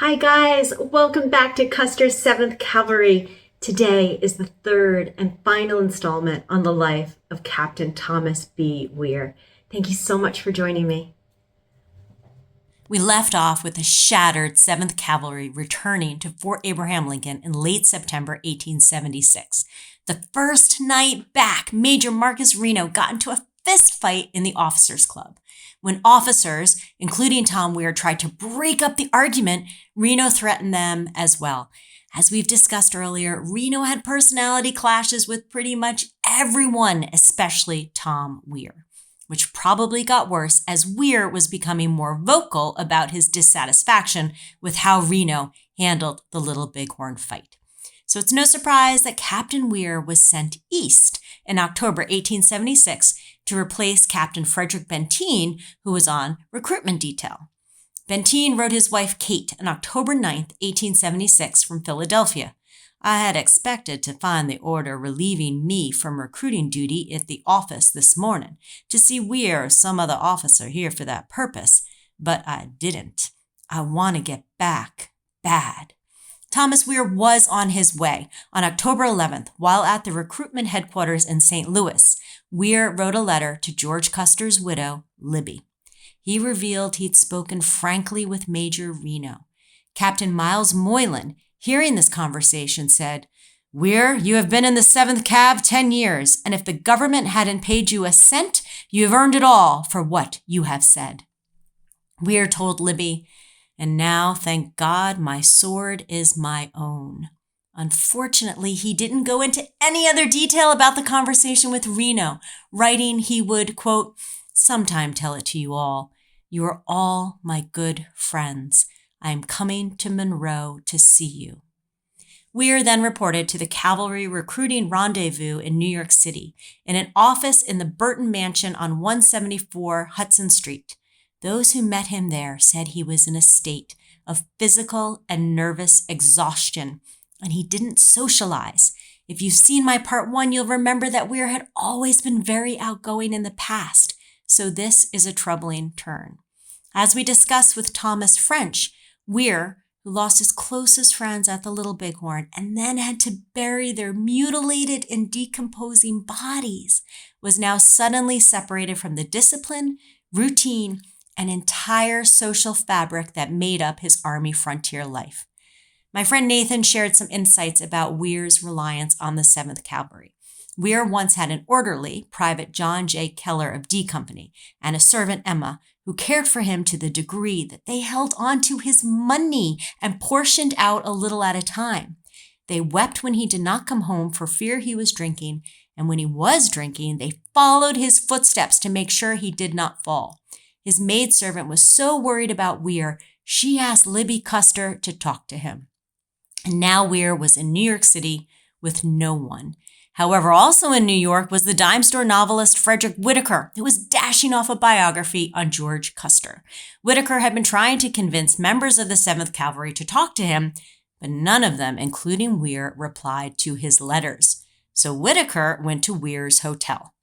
Hi guys, welcome back to Custer's 7th Cavalry. Today is the third and final installment on the life of Captain Thomas B. Weir. Thank you so much for joining me. We left off with the shattered 7th Cavalry returning to Fort Abraham Lincoln in late September 1876. The first night back, Major Marcus Reno got into a fist fight in the officers' club. When officers, including Tom Weir, tried to break up the argument, Reno threatened them as well. As we've discussed earlier, Reno had personality clashes with pretty much everyone, especially Tom Weir, which probably got worse as Weir was becoming more vocal about his dissatisfaction with how Reno handled the Little Bighorn fight. So it's no surprise that Captain Weir was sent east in October 1876 to replace Captain Frederick Benteen, who was on recruitment detail. Benteen wrote his wife Kate on October 9th, 1876 from Philadelphia. I had expected to find the order relieving me from recruiting duty at the office this morning, to see Weir or some other officer here for that purpose, but I didn't. I want to get back, bad. Thomas Weir was on his way. On October 11th, while at the recruitment headquarters in St. Louis, Weir wrote a letter to George Custer's widow, Libby. He revealed he'd spoken frankly with Major Reno. Captain Miles Moylan, hearing this conversation, said, "Weir, you have been in the 7th Cav 10 years, and if the government hadn't paid you a cent, you have earned it all for what you have said." Weir told Libby, "And now, thank God, my sword is my own." Unfortunately, he didn't go into any other detail about the conversation with Reno, writing he would, quote, "sometime tell it to you all. You are all my good friends. I am coming to Monroe to see you." Weir then reported to the Cavalry Recruiting Rendezvous in New York City, in an office in the Burton Mansion on 174 Hudson Street. Those who met him there said he was in a state of physical and nervous exhaustion, and he didn't socialize. If you've seen my part 1, you'll remember that Weir had always been very outgoing in the past, so this is a troubling turn. As we discussed with Thomas French, Weir, who lost his closest friends at the Little Bighorn and then had to bury their mutilated and decomposing bodies, was now suddenly separated from the discipline, routine, and entire social fabric that made up his Army frontier life. My friend Nathan shared some insights about Weir's reliance on the 7th Cavalry. Weir once had an orderly, Private John J. Keller of D Company, and a servant, Emma, who cared for him to the degree that they held on to his money and portioned out a little at a time. They wept when he did not come home for fear he was drinking, and when he was drinking, they followed his footsteps to make sure he did not fall. His maidservant was so worried about Weir, she asked Libby Custer to talk to him. And now Weir was in New York City with no one. However, also in New York was the dime store novelist Frederick Whitaker, who was dashing off a biography on George Kuster. Whitaker had been trying to convince members of the 7th Cavalry to talk to him, but none of them, including Weir, replied to his letters. So Whitaker went to Weir's hotel.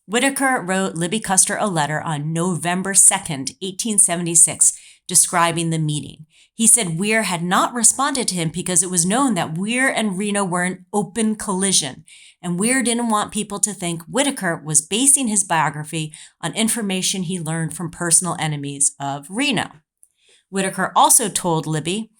Whitaker wrote Libby Custer a letter on November 2nd, 1876, describing the meeting. He said Weir had not responded to him because it was known that Weir and Reno were in open collision, and Weir didn't want people to think Whitaker was basing his biography on information he learned from personal enemies of Reno. Whitaker also told Libby,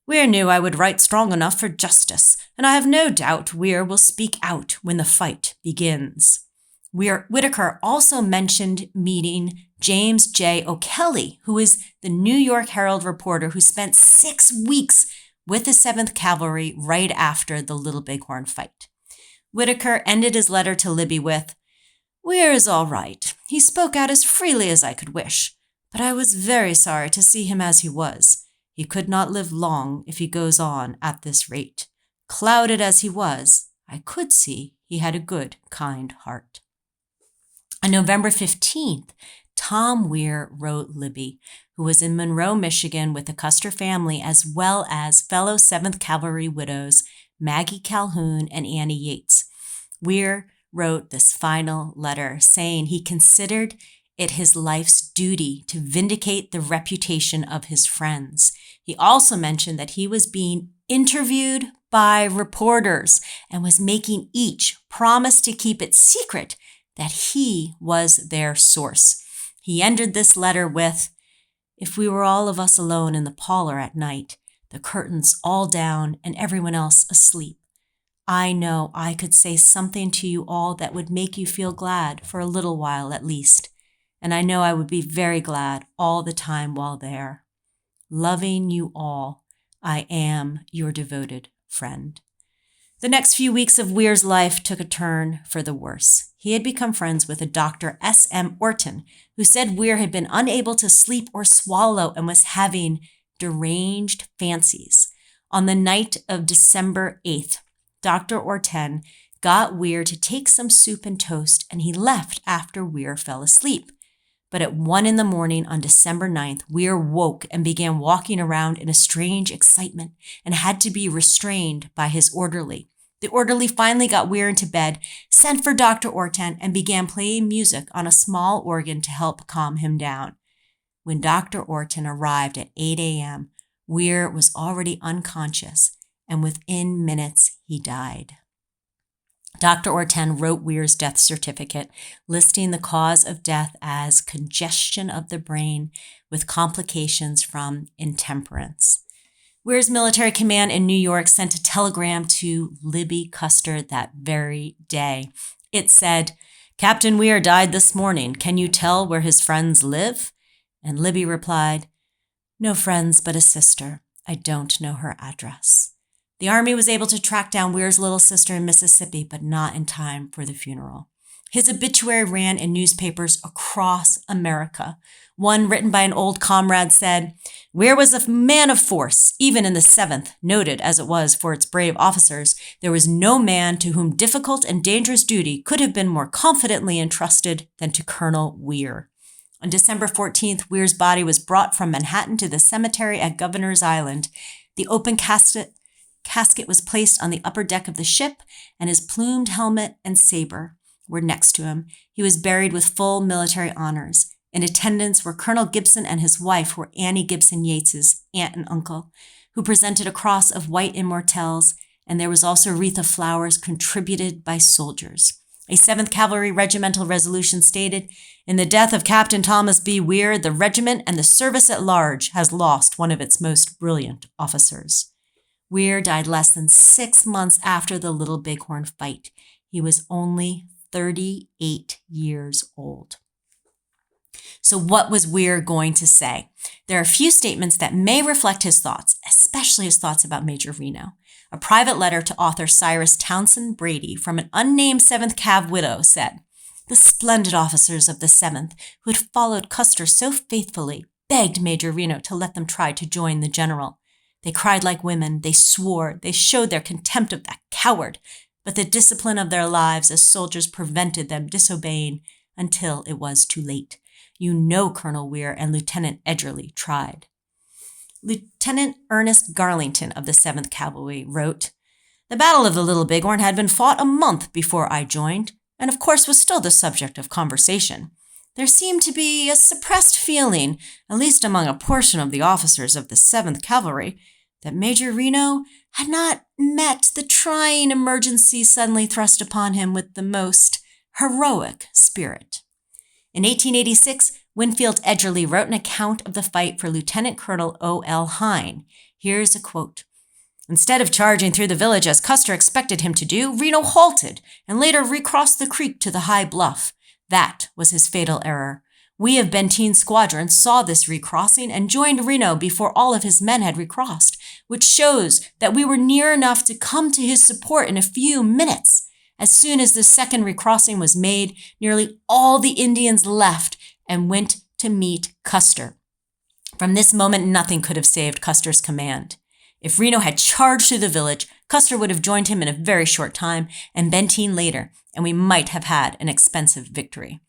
"Weir knew I would write strong enough for justice, and I have no doubt Weir will speak out when the fight begins." Whitaker also mentioned meeting James J. O'Kelly, who is the New York Herald reporter who spent 6 weeks with the 7th Cavalry right after the Little Bighorn fight. Whitaker ended his letter to Libby with, "Weir is all right. He spoke out as freely as I could wish, but I was very sorry to see him as he was. He could not live long if he goes on at this rate. Clouded as he was, I could see he had a good, kind heart." On November 15th, Tom Weir wrote Libby, who was in Monroe, Michigan with the Custer family, as well as fellow 7th Cavalry widows Maggie Calhoun and Annie Yates. Weir wrote this final letter saying he considered it his life's duty to vindicate the reputation of his friends. He also mentioned that he was being interviewed by reporters and was making each promise to keep it secret that he was their source. He ended this letter with, "If we were all of us alone in the parlor at night, the curtains all down and everyone else asleep, I know I could say something to you all that would make you feel glad for a little while at least. And I know I would be very glad all the time while there. Loving you all, I am your devoted friend." The next few weeks of Weir's life took a turn for the worse. He had become friends with a Dr. S.M. Orton, who said Weir had been unable to sleep or swallow and was having deranged fancies. On the night of December 8th, Dr. Orton got Weir to take some soup and toast, and he left after Weir fell asleep. But at 1 a.m. on December 9th, Weir woke and began walking around in a strange excitement and had to be restrained by his orderly. The orderly finally got Weir into bed, sent for Dr. Orton, and began playing music on a small organ to help calm him down. When Dr. Orton arrived at 8 a.m., Weir was already unconscious, and within minutes he died. Dr. Orton wrote Weir's death certificate, listing the cause of death as congestion of the brain with complications from intemperance. Weir's military command in New York sent a telegram to Libby Custer that very day. It said, "Captain Weir died this morning. Can you tell where his friends live?" And Libby replied, "No friends but a sister. I don't know her address." The Army was able to track down Weir's little sister in Mississippi, but not in time for the funeral. His obituary ran in newspapers across America. One written by an old comrade said, "Weir was a man of force, even in the 7th, noted as it was for its brave officers. There was no man to whom difficult and dangerous duty could have been more confidently entrusted than to Colonel Weir." On December 14th, Weir's body was brought from Manhattan to the cemetery at Governor's Island. The open casket was placed on the upper deck of the ship, and his plumed helmet and saber were next to him. He was buried with full military honors. In attendance were Colonel Gibson and his wife, who were Annie Gibson Yates's aunt and uncle, who presented a cross of white immortelles, and there was also a wreath of flowers contributed by soldiers. A 7th Cavalry regimental resolution stated, "In the death of Captain Thomas B. Weir, the regiment and the service at large has lost one of its most brilliant officers." Weir died less than 6 months after the Little Bighorn fight. He was only 38 years old. So what was Weir going to say? There are a few statements that may reflect his thoughts, especially his thoughts about Major Reno. A private letter to author Cyrus Townsend Brady from an unnamed 7th Cav widow said, "The splendid officers of the 7th, who had followed Custer so faithfully, begged Major Reno to let them try to join the general. They cried like women, they swore, they showed their contempt of that coward, but the discipline of their lives as soldiers prevented them disobeying until it was too late. You know Colonel Weir and Lieutenant Edgerly tried." Lieutenant Ernest Garlington of the 7th Cavalry wrote, "The Battle of the Little Bighorn had been fought a month before I joined, and of course was still the subject of conversation. There seemed to be a suppressed feeling, at least among a portion of the officers of the 7th Cavalry, that Major Reno had not met the trying emergency suddenly thrust upon him with the most heroic spirit." In 1886, Winfield Edgerly wrote an account of the fight for Lieutenant Colonel O.L. Hine. Here's a quote. "Instead of charging through the village as Custer expected him to do, Reno halted and later recrossed the creek to the high bluff. That was his fatal error. We of Benteen's squadron saw this recrossing and joined Reno before all of his men had recrossed, which shows that we were near enough to come to his support in a few minutes. As soon as the second recrossing was made, nearly all the Indians left and went to meet Custer. From this moment, nothing could have saved Custer's command. If Reno had charged through the village, Custer would have joined him in a very short time, and Benteen later, and we might have had an expensive victory."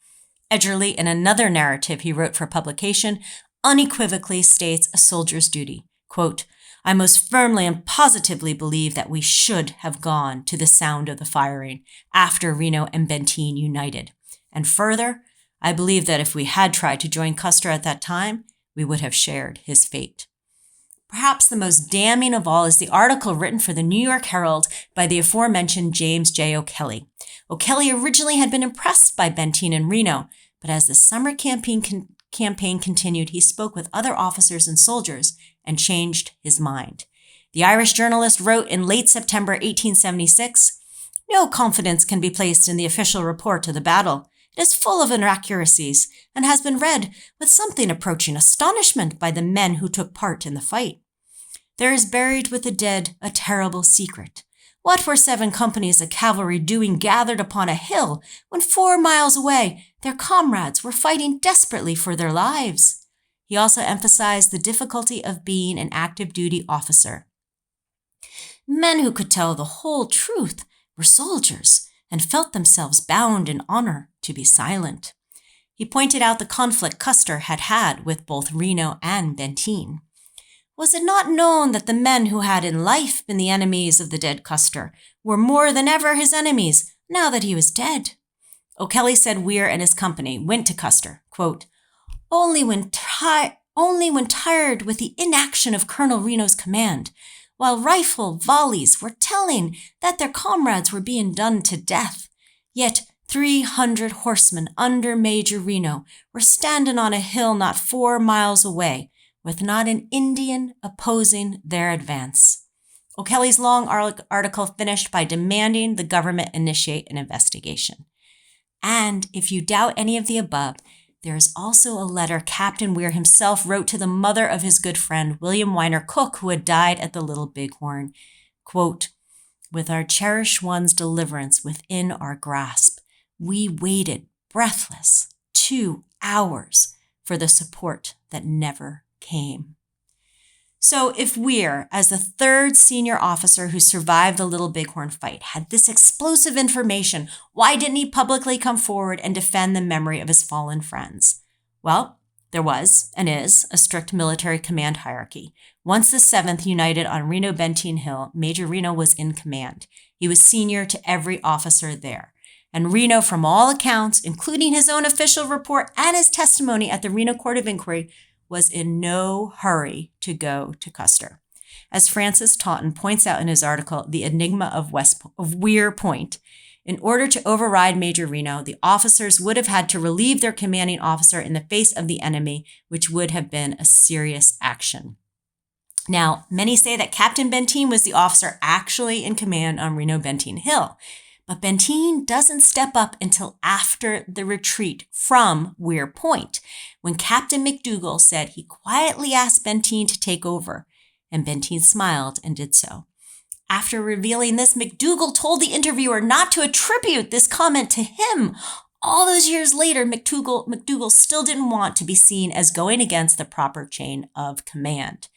Edgerly, in another narrative he wrote for publication, unequivocally states a soldier's duty. Quote, "I most firmly and positively believe that we should have gone to the sound of the firing after Reno and Benteen united. And further, I believe that if we had tried to join Custer at that time, we would have shared his fate. Perhaps the most damning of all is the article written for the New York Herald by the aforementioned James J. O'Kelly. O'Kelly originally had been impressed by Benteen and Reno, but as the summer campaign continued, he spoke with other officers and soldiers and changed his mind. The Irish journalist wrote in late September 1876, "No confidence can be placed in the official report of the battle. It is full of inaccuracies and has been read with something approaching astonishment by the men who took part in the fight. There is buried with the dead a terrible secret. What were 7 companies of cavalry doing gathered upon a hill when 4 miles away their comrades were fighting desperately for their lives?" He also emphasized the difficulty of being an active duty officer. Men who could tell the whole truth were soldiers and felt themselves bound in honor to be silent. He pointed out the conflict Custer had had with both Reno and Benteen. Was it not known that the men who had in life been the enemies of the dead Custer were more than ever his enemies now that he was dead? O'Kelly said Weir and his company went to Custer, quote, only when tired with the inaction of Colonel Reno's command, while rifle volleys were telling that their comrades were being done to death. Yet 300 horsemen under Major Reno were standing on a hill not 4 miles away, with not an Indian opposing their advance. O'Kelly's long article finished by demanding the government initiate an investigation. And if you doubt any of the above, there is also a letter Captain Weir himself wrote to the mother of his good friend, William Winer Cooke, who had died at the Little Bighorn. Quote, "With our cherished one's deliverance within our grasp, we waited, breathless, 2 hours for the support that never came." So if Weir, as the 3rd senior officer who survived the Little Bighorn fight, had this explosive information, why didn't he publicly come forward and defend the memory of his fallen friends? Well, there was, and is, a strict military command hierarchy. Once the 7th united on Reno-Benteen Hill, Major Reno was in command. He was senior to every officer there. And Reno, from all accounts, including his own official report and his testimony at the Reno Court of Inquiry, was in no hurry to go to Custer. As Francis Taunton points out in his article, The Enigma of Weir Point, in order to override Major Reno, the officers would have had to relieve their commanding officer in the face of the enemy, which would have been a serious action. Now, many say that Captain Benteen was the officer actually in command on Reno-Benteen Hill, but Benteen doesn't step up until after the retreat from Weir Point, when Captain McDougall said he quietly asked Benteen to take over, and Benteen smiled and did so. After revealing this, McDougall told the interviewer not to attribute this comment to him. All those years later, McDougall still didn't want to be seen as going against the proper chain of command.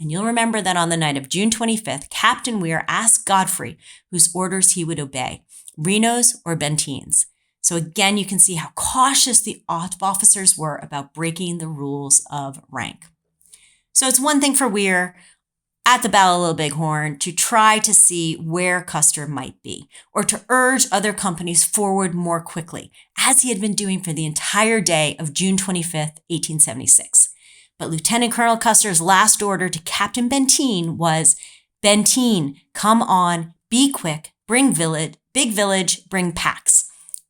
And you'll remember that on the night of June 25th, Captain Weir asked Godfrey whose orders he would obey, Reno's or Benteen's. So again, you can see how cautious the officers were about breaking the rules of rank. So it's one thing for Weir at the Battle of Little Bighorn to try to see where Custer might be, or to urge other companies forward more quickly, as he had been doing for the entire day of June 25th, 1876. But Lieutenant Colonel Custer's last order to Captain Benteen was, "Benteen, come on, be quick, big village, bring packs."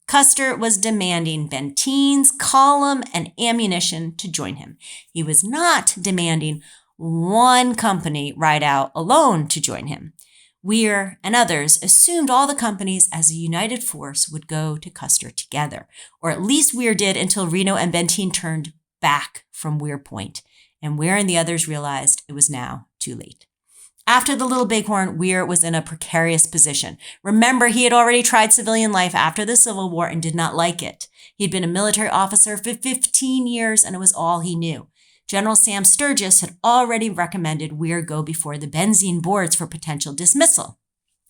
Custer was demanding Benteen's column and ammunition to join him. He was not demanding one company ride out alone to join him. Weir and others assumed all the companies as a united force would go to Custer together, or at least Weir did until Reno and Benteen turned back from Weir Point, and Weir and the others realized it was now too late. After the Little Bighorn, Weir was in a precarious position. Remember, he had already tried civilian life after the Civil War and did not like it. He'd been a military officer for 15 years, and it was all he knew. General Sam Sturgis had already recommended Weir go before the Benzine boards for potential dismissal.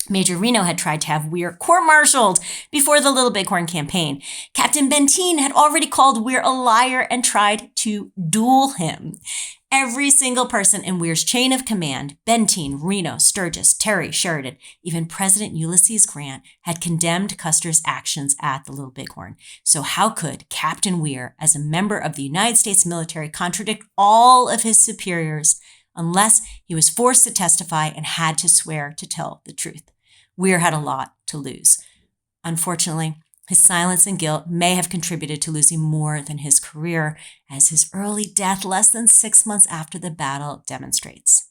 Major Reno had tried to have Weir court-martialed before the Little Bighorn campaign. Captain Benteen had already called Weir a liar and tried to duel him. Every single person in Weir's chain of command, Benteen, Reno, Sturgis, Terry, Sheridan, even President Ulysses Grant had condemned Custer's actions at the Little Bighorn. So how could Captain Weir, as a member of the United States military, contradict all of his superiors unless he was forced to testify and had to swear to tell the truth? Weir had a lot to lose. Unfortunately, his silence and guilt may have contributed to losing more than his career, as his early death less than 6 months after the battle demonstrates.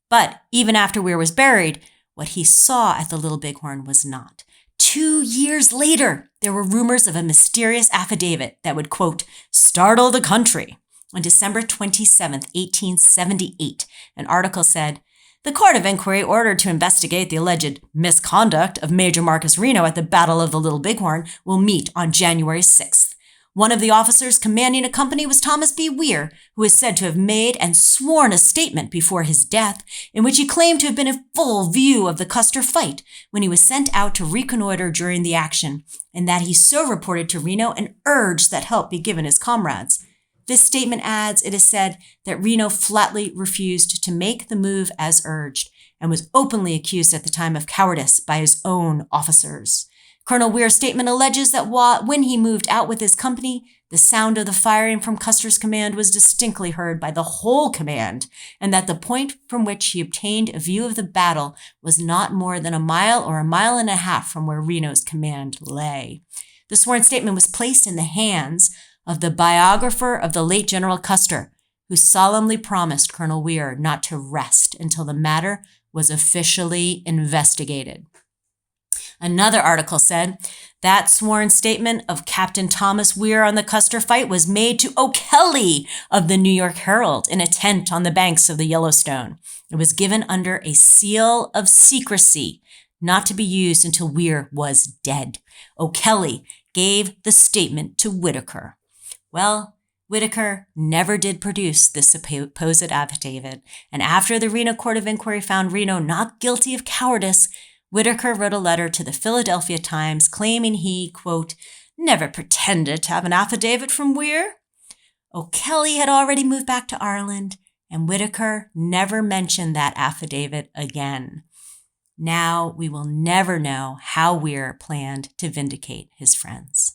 But even after Weir was buried, what he saw at the Little Bighorn was not. 2 years later, there were rumors of a mysterious affidavit that would, quote, startle the country. On December 27, 1878, an article said, "The Court of Inquiry ordered to investigate the alleged misconduct of Major Marcus Reno at the Battle of the Little Bighorn will meet on January 6th. One of the officers commanding a company was Thomas B. Weir, who is said to have made and sworn a statement before his death in which he claimed to have been in full view of the Custer fight when he was sent out to reconnoiter during the action, and that he so reported to Reno and urged that help be given his comrades. This statement adds, it is said, that Reno flatly refused to make the move as urged and was openly accused at the time of cowardice by his own officers. Colonel Weir's statement alleges that when he moved out with his company, the sound of the firing from Custer's command was distinctly heard by the whole command, and that the point from which he obtained a view of the battle was not more than a mile or a mile and a half from where Reno's command lay." The sworn statement was placed in the hands of the biographer of the late General Custer, who solemnly promised Colonel Weir not to rest until the matter was officially investigated. Another article said, "That sworn statement of Captain Thomas Weir on the Custer fight was made to O'Kelly of the New York Herald in a tent on the banks of the Yellowstone. It was given under a seal of secrecy, not to be used until Weir was dead. O'Kelly gave the statement to Whitaker." Well, Whitaker never did produce this supposed affidavit, and after the Reno Court of Inquiry found Reno not guilty of cowardice, Whitaker wrote a letter to the Philadelphia Times claiming he, quote, never pretended to have an affidavit from Weir. O'Kelly had already moved back to Ireland, and Whitaker never mentioned that affidavit again. Now we will never know how Weir planned to vindicate his friends.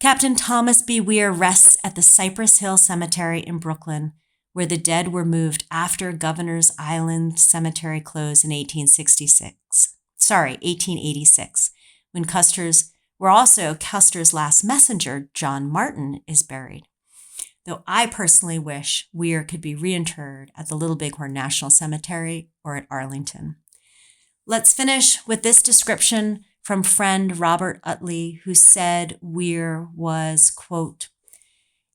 Captain Thomas B. Weir rests at the Cypress Hill Cemetery in Brooklyn, where the dead were moved after Governor's Island Cemetery closed in 1886, when Custer's last messenger, John Martin, is buried. Though I personally wish Weir could be reinterred at the Little Bighorn National Cemetery or at Arlington. Let's finish with this description from friend Robert Utley, who said Weir was, quote,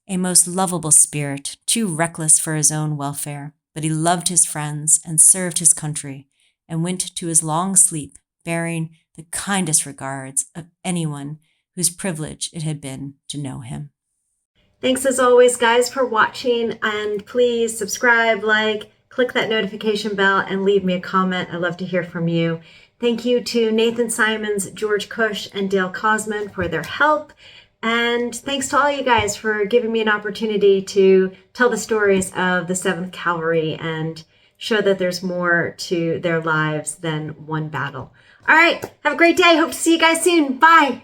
a most lovable spirit, too reckless for his own welfare, but he loved his friends and served his country and went to his long sleep bearing the kindest regards of anyone whose privilege it had been to know him. Thanks as always, guys, for watching, and please subscribe, click that notification bell, and leave me a comment. I'd love to hear from you. Thank you to Nathan Simons, George Kush, and Dale Cosman for their help. And thanks to all you guys for giving me an opportunity to tell the stories of the 7th Cavalry and show that there's more to their lives than one battle. All right, have a great day. Hope to see you guys soon. Bye.